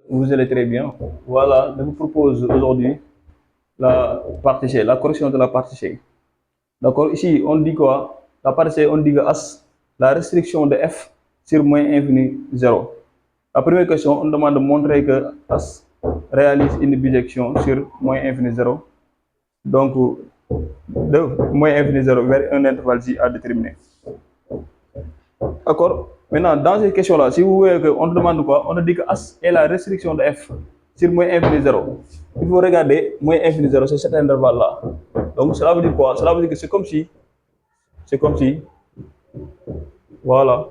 vous allez très bien. Voilà, je vous propose aujourd'hui la partie C, la correction de la partie C. D'accord, ici on dit quoi? La partie C, on dit que As, la restriction de f sur moins infini 0. La première question, on demande de montrer que As réalise une bijection sur moins infini 0. Donc, de moins infini 0 vers un intervalle J à déterminer. D'accord. Maintenant, dans ces questions-là, si vous voyez qu'on demande quoi, on dit que As est la restriction de f sur moins infini 0. Il faut regarder moins infini 0, c'est cet intervalle-là. Donc, cela veut dire quoi? Cela veut dire que c'est comme si, voilà.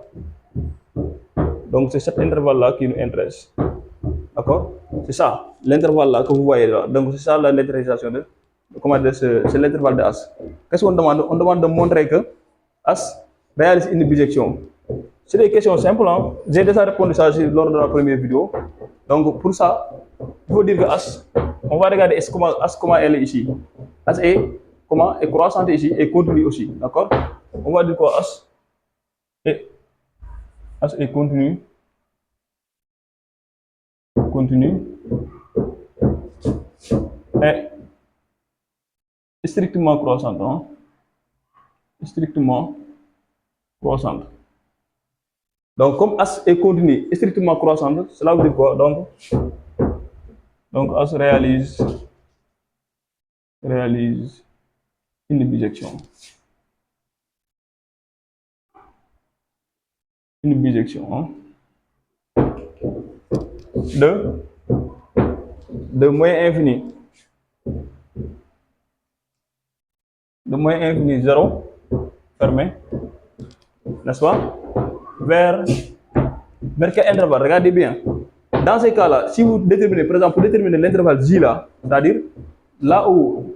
Donc, c'est cet intervalle-là qui nous intéresse. D'accord? C'est ça, l'intervalle-là que vous voyez là. Donc, c'est ça l'intéressation de, comment dire, c'est l'intervalle de As. Qu'est-ce qu'on demande? On demande de montrer que As réalise une bijection. C'est des questions simples, hein? J'ai déjà répondu ça lors de la première vidéo. Donc pour ça, il faut dire que As, on va regarder comment elle est ici. As est comment est croissante ici et continue aussi, d'accord? On va dire quoi? As est continue, et strictement croissante, hein? Strictement croissante. Donc comme As est continue et strictement croissante, cela veut dire quoi? Donc As réalise une bijection. Une bijection, hein? de moins infini 0 fermé, n'est-ce pas, vers quel intervalle? Regardez bien. Dans ces cas-là, si vous déterminez, par exemple, pour déterminer l'intervalle J là, c'est-à-dire là où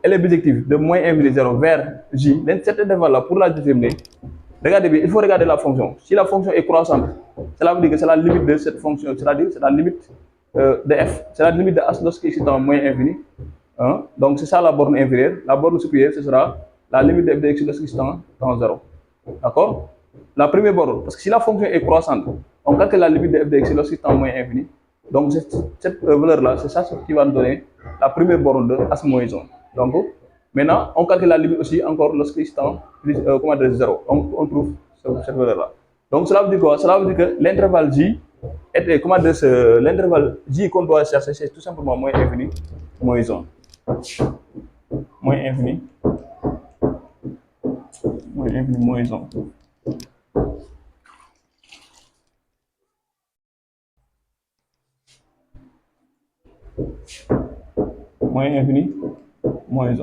elle est bijective de moins infini 0 vers J, cet intervalle-là, pour la déterminer, regardez bien, il faut regarder la fonction. Si la fonction est croissante, cela veut dire que c'est la limite de cette fonction, c'est-à-dire c'est la limite de f, c'est la limite de As lorsqu'il est en moins infini. Hein? Donc c'est ça la borne inférieure. La borne supérieure, ce sera la limite de f de x lorsqu'il est en 0. D'accord? La première borne, parce que si la fonction est croissante, on calcule la limite de f de x lorsqu'il est en moins infini. Donc cette valeur-là, c'est ça qui va nous donner la première borne de As moins 1. Donc maintenant, on calcule la limite aussi encore lorsqu'il est en 0. On trouve cette valeur-là. Donc cela veut dire quoi? Cela veut dire que l'intervalle J était, l'intervalle J qu'on doit chercher, c'est tout simplement moins infini, moins 1. Moins infini, moins 1. Moins infini, moins 1.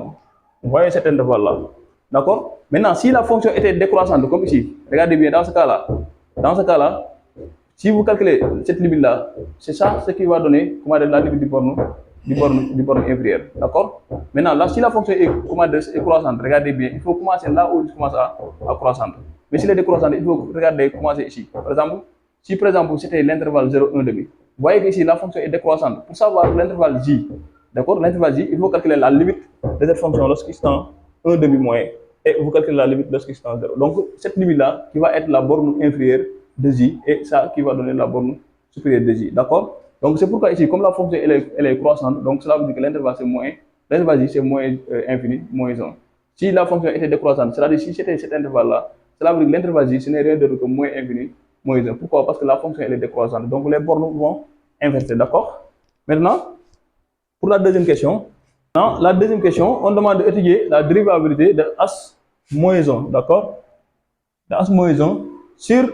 Vous voyez cet intervalle-là. D'accord? Maintenant, si la fonction était décroissante, comme ici, regardez bien, dans ce cas-là, si vous calculez cette limite-là, c'est ça ce qui va donner la limite du borne inférieure. D'accord? Maintenant, là, si la fonction est croissante, regardez bien, il faut commencer là où il commence à croissante. Mais si elle est décroissante, il faut regarder commencer ici. Par exemple, si c'était l'intervalle 0, 1 demi, vous voyez qu'ici la fonction est décroissante. Pour savoir l'intervalle J, d'accord, l'intervalle J, il faut calculer la limite de cette fonction lorsqu'il est en 1 demi moins, et vous calculez la limite lorsqu'il est en 0. Donc, cette limite-là, qui va être la borne inférieure de J, et ça qui va donner la borne supérieure de J. D'accord? Donc, c'est pourquoi ici, comme la fonction elle est croissante, donc cela veut dire que l'intervalle c'est moins, l'intervalle J c'est moins infini, moins 1. Si la fonction était décroissante, c'est-à-dire si c'était cet intervalle-là, cela veut dire que l'intervalle J ce n'est rien d'autre que moins infini, moins 1. Pourquoi? Parce que la fonction elle est décroissante. Donc, les bornes vont inverser. D'accord? Maintenant, pour la deuxième question, on demande d'étudier la dérivabilité de As moins 1. D'accord? De As moins 1 sur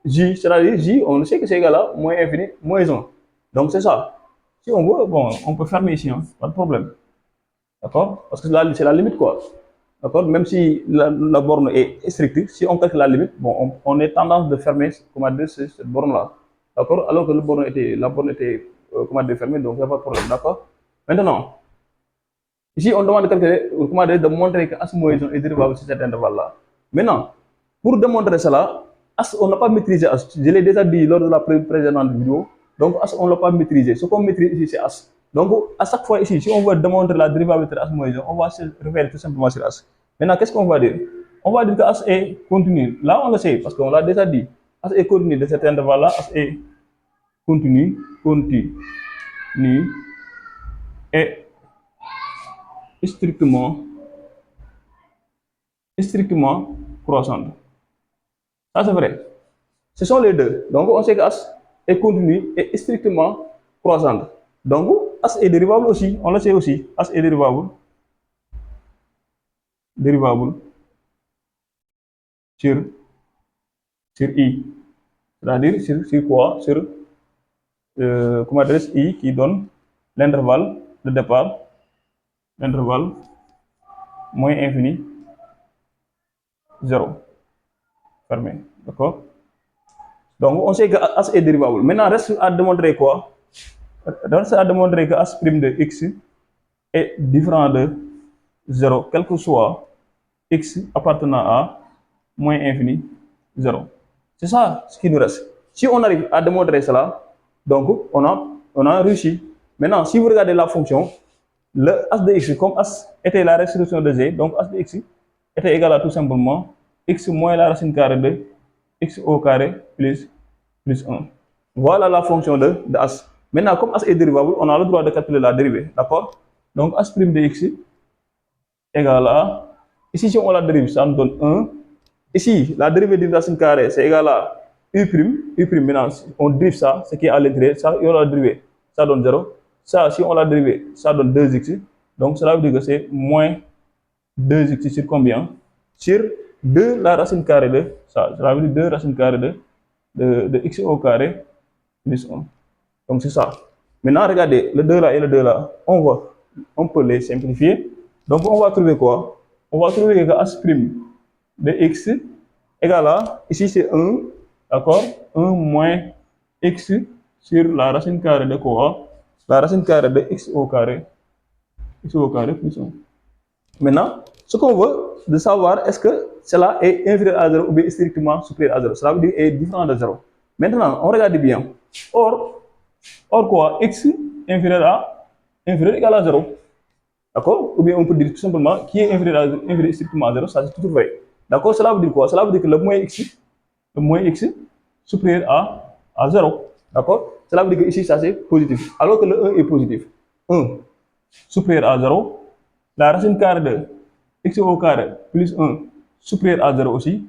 J, c'est-à-dire J, on sait que c'est égal à moins infini, moins 1. Donc c'est ça. Si on veut, bon, on peut fermer ici, hein, pas de problème. D'accord? Parce que là, c'est la limite, quoi. D'accord? Même si la borne est stricte, si on calcule la limite, bon, on est tendance de fermer, cette borne-là. D'accord? Alors que la borne était fermée, donc il n'y a pas de problème. D'accord? Maintenant, ici, on demande de calculer, de montrer que As moins 1 est dérivable sur cet intervalle-là. Maintenant, pour démontrer cela, As, on n'a pas maîtrisé As. Je l'ai déjà dit lors de la précédente vidéo. Donc, As, on ne l'a pas maîtrisé. Ce qu'on maîtrise ici, c'est As. Donc, à chaque fois ici, si on veut démontrer la dérivabilité de As moins 1, on va se référer tout simplement sur As. Maintenant, qu'est-ce qu'on va dire? On va dire que As est continu. Là, on le sait, parce qu'on l'a déjà dit. As est continu de cet intervalle-là. As est continue et strictement croissante. Ça c'est vrai. Ce sont les deux. Donc on sait que H est continue et strictement croissante. Donc H est dérivable aussi, on le sait aussi. H est dérivable sur I. C'est-à-dire sur quoi? Sur comment adresse I qui donne l'intervalle de départ, l'intervalle moins infini 0 fermé. D'accord? Donc on sait que H est dérivable. Maintenant reste à démontrer quoi? Reste à démontrer que H' de x est différent de 0, quel que soit x appartenant à moins infini 0. C'est ça ce qui nous reste. Si on arrive à démontrer cela, donc on a réussi. Maintenant, si vous regardez la fonction, le h de x, comme h était la restriction de g, donc h de x était égal à tout simplement x moins la racine carrée de x au carré plus 1. Voilà la fonction de h. Maintenant, comme h est dérivable, on a le droit de calculer la dérivée, d'accord? Donc h' de x égale à, ici si on la dérive, ça nous donne 1. Ici, la dérivée d'une racine carrée, c'est égal à u'. Maintenant, on dérive ça, ce qui est à l'intérieur, ça, et on l'a dérivé, ça donne 0. Ça, si on l'a dérivé, ça donne 2x. Donc, cela veut dire que c'est moins 2x sur combien? Sur 2 la racine carrée de ça. Cela veut dire 2 racine carrée de x au carré plus 1. Donc, c'est ça. Maintenant, regardez, le 2 là et le 2 là, on peut les simplifier. Donc, on va trouver quoi? On va trouver que h' de x égale à, ici c'est 1, d'accord? 1 moins x sur la racine carrée de quoi? La racine carrée de x au carré plus 1. Maintenant, ce qu'on veut de savoir, est-ce que cela est inférieur à 0 ou bien strictement supérieur à 0. Cela veut dire est différent de 0. Maintenant, on regarde bien. Or quoi? X inférieur égal à 0. D'accord? Ou bien on peut dire tout simplement qui est inférieur strictement à 0, ça c'est toujours vrai. D'accord? Cela veut dire quoi? Cela veut dire que le moins x supérieur à 0. D'accord? Cela veut dire que ici ça c'est positif. Alors que le 1 est positif. 1 supérieur à 0. La racine carrée de x au carré plus 1 supérieur à 0 aussi.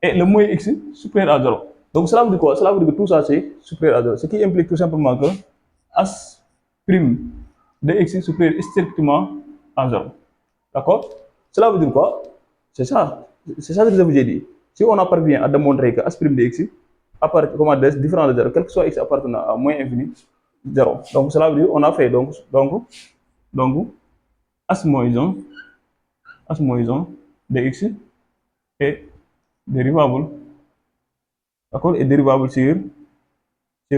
Et le moins x supérieur à 0. Donc cela veut dire quoi? Cela veut dire que tout ça c'est supérieur à 0. Ce qui implique tout simplement que h' de x supérieur strictement à 0. D'accord? Cela veut dire quoi? C'est ça. C'est ça que je vous ai dit. Si on parvient à démontrer que h' de x est différent de 0, quel que soit x appartenant à moins infini 0. Donc cela veut dire on a fait donc h moins 1 de x est dérivable. D'accord? Est dérivable sur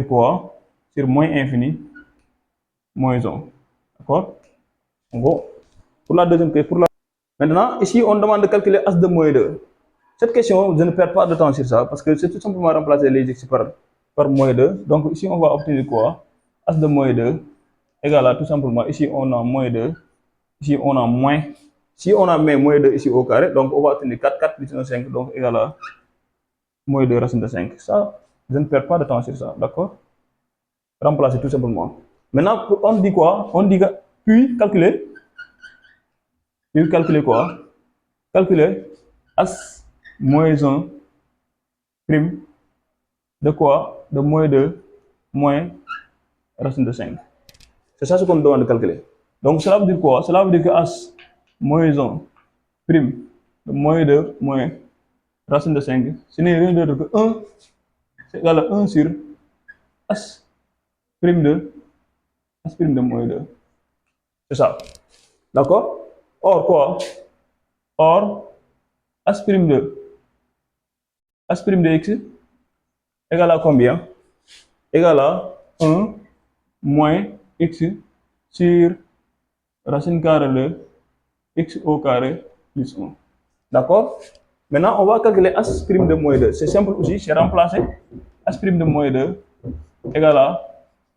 quoi? Sur moins infini moins 1. D'accord? Bon. Pour la deuxième question, maintenant, ici, on demande de calculer h de moins 2. Cette question, je ne perds pas de temps sur ça, parce que c'est tout simplement remplacer les x par moins 2. Donc ici, on va obtenir quoi? H de moins 2 égale à tout simplement, ici, on a moins 2, ici, on a moins, si on a moins 2 ici au carré, donc on va obtenir 4 plus 1, 5, donc égal à moins 2 racine de 5. Ça, je ne perds pas de temps sur ça, d'accord? Remplacer tout simplement. Maintenant, on dit quoi? On dit que, puis calculer quoi? Calculer h moins 1 prime de quoi? De moins 2 moins racine de 5. C'est ça ce qu'on demande de calculer. Donc cela veut dire quoi? Cela veut dire que h moins 1 prime de moins 2 moins racine de 5, ce n'est rien d'autre que 1, c'est égal à 1 sur h prime de moins 2. C'est ça. D'accord? Or quoi? Or h' de x égale à combien? Égale à 1 moins x sur racine carrée de x au carré plus 1. D'accord? Maintenant, on va calculer h' de moins 2. C'est simple aussi, c'est remplacer h' de moins 2 égale à,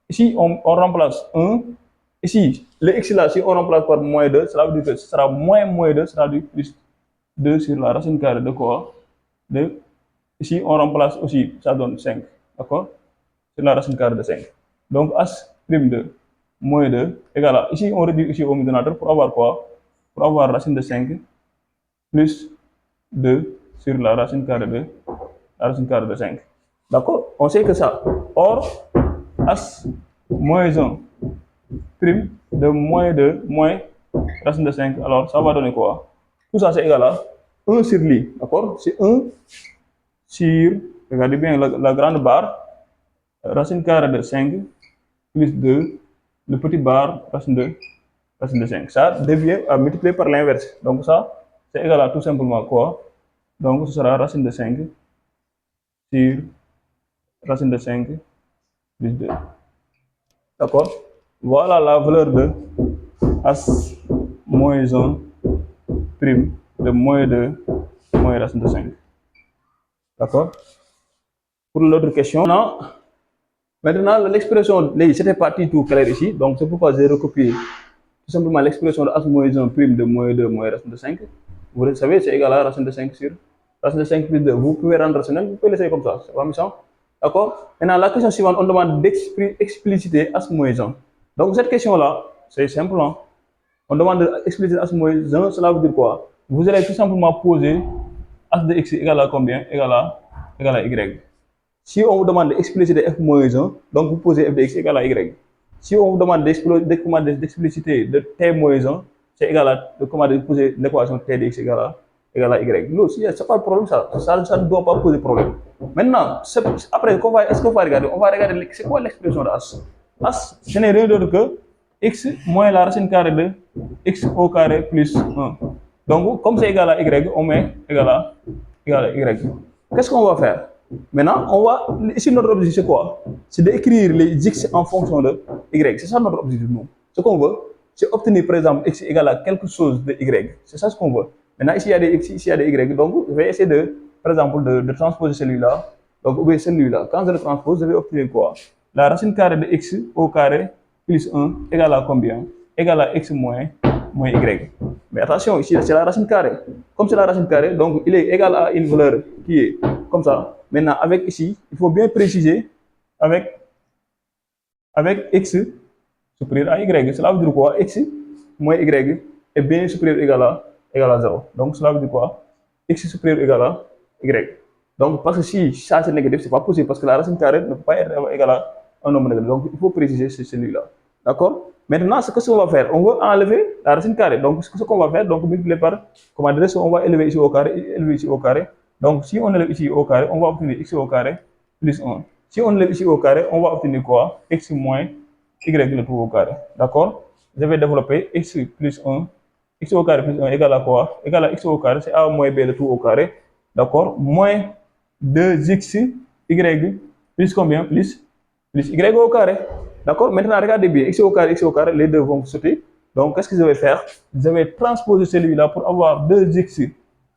ici on remplace 1, ici le x là, si on remplace par moins 2, cela veut dire que ce sera moins 2, cela veut dire plus 2 sur la racine carrée de quoi? De, ici on remplace aussi, ça donne 5. D'accord? sur la racine carrée de 5. Donc h prime de moins 2 égale à, ici on réduit ici au dénominateur pour avoir quoi? Pour avoir racine de 5 plus 2 sur la racine carrée de 5. D'accord? On sait que ça. Or, h moins 1 prime de moins 2 moins racine de 5. Alors, ça va donner quoi? Tout ça, c'est égal à 1 sur li. D'accord? C'est 1 sur, regardez bien la grande barre, racine carrée de 5 plus 2, le petit barre, racine de 5. Ça devient à multiplier par l'inverse. Donc ça, c'est égal à tout simplement quoi? Donc ce sera racine de 5 sur racine de 5 plus 2. D'accord? Voilà la valeur de h moins 1 prime de moins 2 moins racine de 5. D'accord? Pour l'autre question, maintenant l'expression, c'était parti tout clair ici, donc c'est pourquoi j'ai recopié tout simplement l'expression de h moins 1 prime de moins 2 moins racine de 5. Vous savez, c'est égal à racine de 5 sur racine de 5 plus 2. Vous pouvez rendre rationnel, vous pouvez laisser comme ça, c'est pas méchant. D'accord? Maintenant, la question suivante, on demande d'expliciter h moins 1. Donc cette question-là, c'est simple. Hein? On demande d'expliciter h moins 1, cela veut dire quoi? Vous allez tout simplement poser h de x égale à combien? Égale à y. Si on vous demande d'expliciter f moins 1, donc vous posez f de x égale à y. Si on vous demande d'expliciter de t moins 1, c'est égal à de poser l'équation t de x égale à y. Non, c'est pas le problème, ça ne doit pas poser problème. Maintenant, après, est-ce qu'on va regarder? On va regarder c'est quoi l'expression de h. H, ce n'est rien d'autre que x moins la racine carrée de x au carré plus 1. Donc, comme c'est égal à y, on met égal à y. Qu'est-ce qu'on va faire? Maintenant, ici notre objectif c'est quoi? C'est d'écrire les x en fonction de y. C'est ça notre objectif, nous. Ce qu'on veut, c'est obtenir par exemple x égale à quelque chose de y. C'est ça ce qu'on veut. Maintenant, ici il y a des x, ici il y a des y. Donc, je vais essayer par exemple, de transposer celui-là. Donc, ou bien celui-là. Quand je le transpose, je vais obtenir quoi? La racine carrée de x au carré plus 1 égale à combien? Égale à x moins y. Mais attention, ici c'est la racine carrée. Comme c'est la racine carrée, donc il est égal à une valeur qui est comme ça. Maintenant, avec ici, il faut bien préciser avec x supérieur à y. Cela veut dire quoi? X moins y est bien supérieur égal à 0. Donc cela veut dire quoi? X supérieur égal à y. Donc parce que si ça c'est négatif, c'est pas possible parce que la racine carrée ne peut pas être égale à un nombre négatif. Donc il faut préciser celui-là. D'accord? Maintenant, ce qu'on va faire, on va enlever la racine carrée. Donc ce qu'on va faire, donc multiplier par, comment dire, on va élever ici au carré, élever ici au carré. Donc si on élève ici au carré, on va obtenir x au carré plus 1. Si on élève ici au carré, on va obtenir quoi? X moins y le tout au carré. D'accord? Je vais développer x plus 1. X au carré plus 1 égale à quoi? Égale à x au carré, c'est a moins b le tout au carré. D'accord? Moins 2x y plus combien? Plus y au carré. D'accord? Maintenant, regardez bien. X au carré, les deux vont sauter. Donc, qu'est-ce que je vais faire? Je vais transposer celui-là pour avoir 2x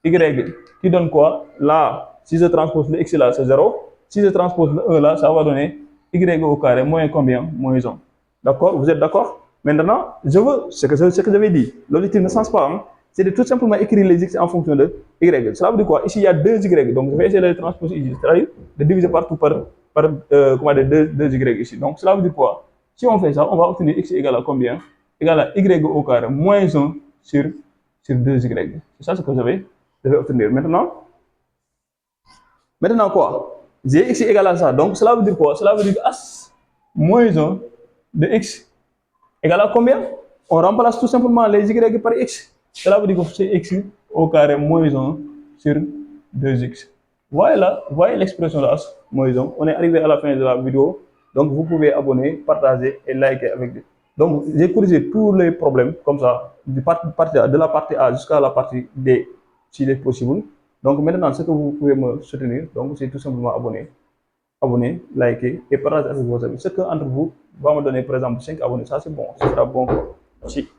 y qui donne quoi? Là, si je transpose le x là, c'est 0. Si je transpose le 1 là, ça va donner y au carré moins combien? Moins 1. D'accord? Vous êtes d'accord? Maintenant, je veux ce que j'avais dit. L'objectif ne change pas. Hein? C'est de tout simplement écrire les x en fonction de y. Cela veut dire quoi? Ici, il y a 2y. Donc, je vais essayer de les transposer ici. C'est-à-dire de diviser partout par comment dire, 2y ici. Donc, cela veut dire quoi? Si on fait ça, on va obtenir x égale à combien? Égale à y au carré moins 1 sur 2y. C'est ça ce que je vais obtenir. Maintenant quoi? J'ai x égale à ça. Donc, cela veut dire quoi? Cela veut dire que h moins 1 de x égale à combien? On remplace tout simplement les y par x. Cela veut dire que c'est x au carré moins 1 sur 2x. Voyez l'expression de h moins 1. On est arrivé à la fin de la vidéo. Donc, vous pouvez abonner, partager et liker avec nous. Donc, j'ai corrigé tous les problèmes comme ça, de la partie A jusqu'à la partie D, s'il est possible. Donc, maintenant, ce que vous pouvez me soutenir, donc, c'est tout simplement abonner, liker et partager avec vos amis. Ce qu'un entre vous va me donner, par exemple, 5 abonnés, ça c'est bon, ce sera bon. Si.